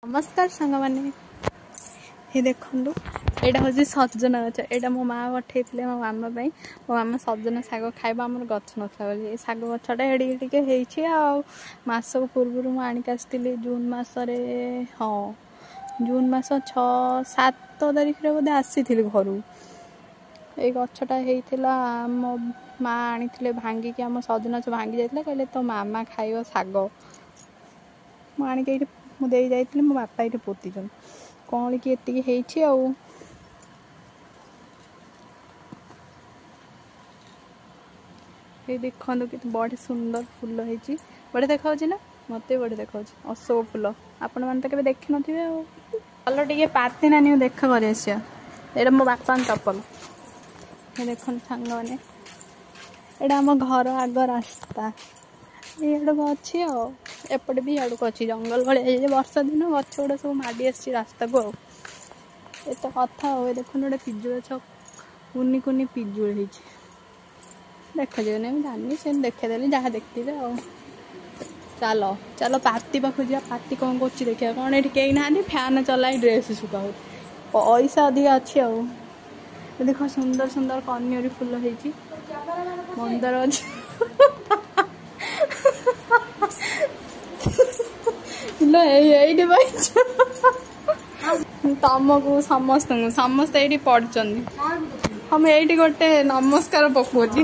नमस्कार सांग मैंने ये देखु यहाँ हूँ सजना गच यहाँ मो माँ पठे मो मामा मो मामा सजना शाग खाइबा आम गच ना शाग गछटा एडिके आस पूर्व मुझे आणिक आसती जून मसरे हाँ जून मस 6-7 तारीख बोधे आसी घर ये गछटा होता मो माँ आनी भांगिकी आम सजना भांगी जाता कहले तो मामा खाइब शाग मुझे मुझे जाइए मो बापा ये पोती कौन कि ये देखो कि बड़े सुंदर फूल होती बड़े देखा ना मत बड़े देखा अशोक फूल आपण मैंने तो देखी थे चलो टे पाती नानी देखा कर मो बापा चप्पल ये देख सांग मैंने यहाँ आम घर आग रास्ता ये अच्छी एपटे भी आड़क अच्छी जंगल भाई वर्षा दिन गच गुड़ा सब माड़ी रास्ता को ये तो कथा हो देख गोटे पिजुल गछ कुनि कुनि पिजुल हो देखा जाए ना जानी से देखेदेली जहाँ देखते चलो चलो पाती पाखु जा पाती कौन कर देखा कौन ये कहीं ना फैन चलाई ड्रेस सुखा पैसा अधिक अच्छी देख सुंदर सुंदर कन्यारी फूल होती मंदार अच्छी तुमको समस्त समस्त ये पढ़ हम ये गोटे नमस्कार पकाची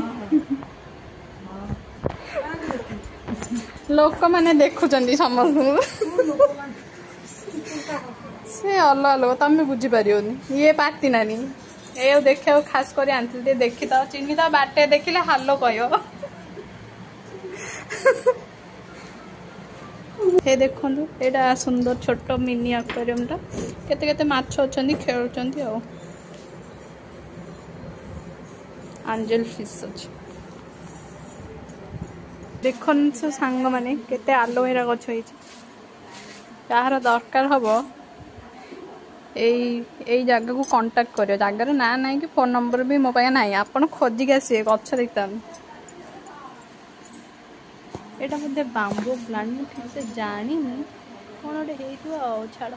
लोक मैंने देखुं समस्त से अलग अलग तुम बुझीपर ये पाती नानी ये देखा खास कर आनी देखी तो चिन्ह तो बाटे देखिले हालो कह हे देखो यहाँ सुंदर छोट मिनी एक्वेरियम टा केते केते माछ अच्छी खेलुंट एंजल फिश अच्छी देख सांग माने केते एलोवेरा गछ यार दरकार हम यही जगह को कांटेक्ट कर जगार ना ना कि फोन नंबर भी मो पाखे ना आप खोजिक आसे गछ देखता यहाँ बोधे बांबू प्लांट ठीक से जानी कौन गोटे छाड़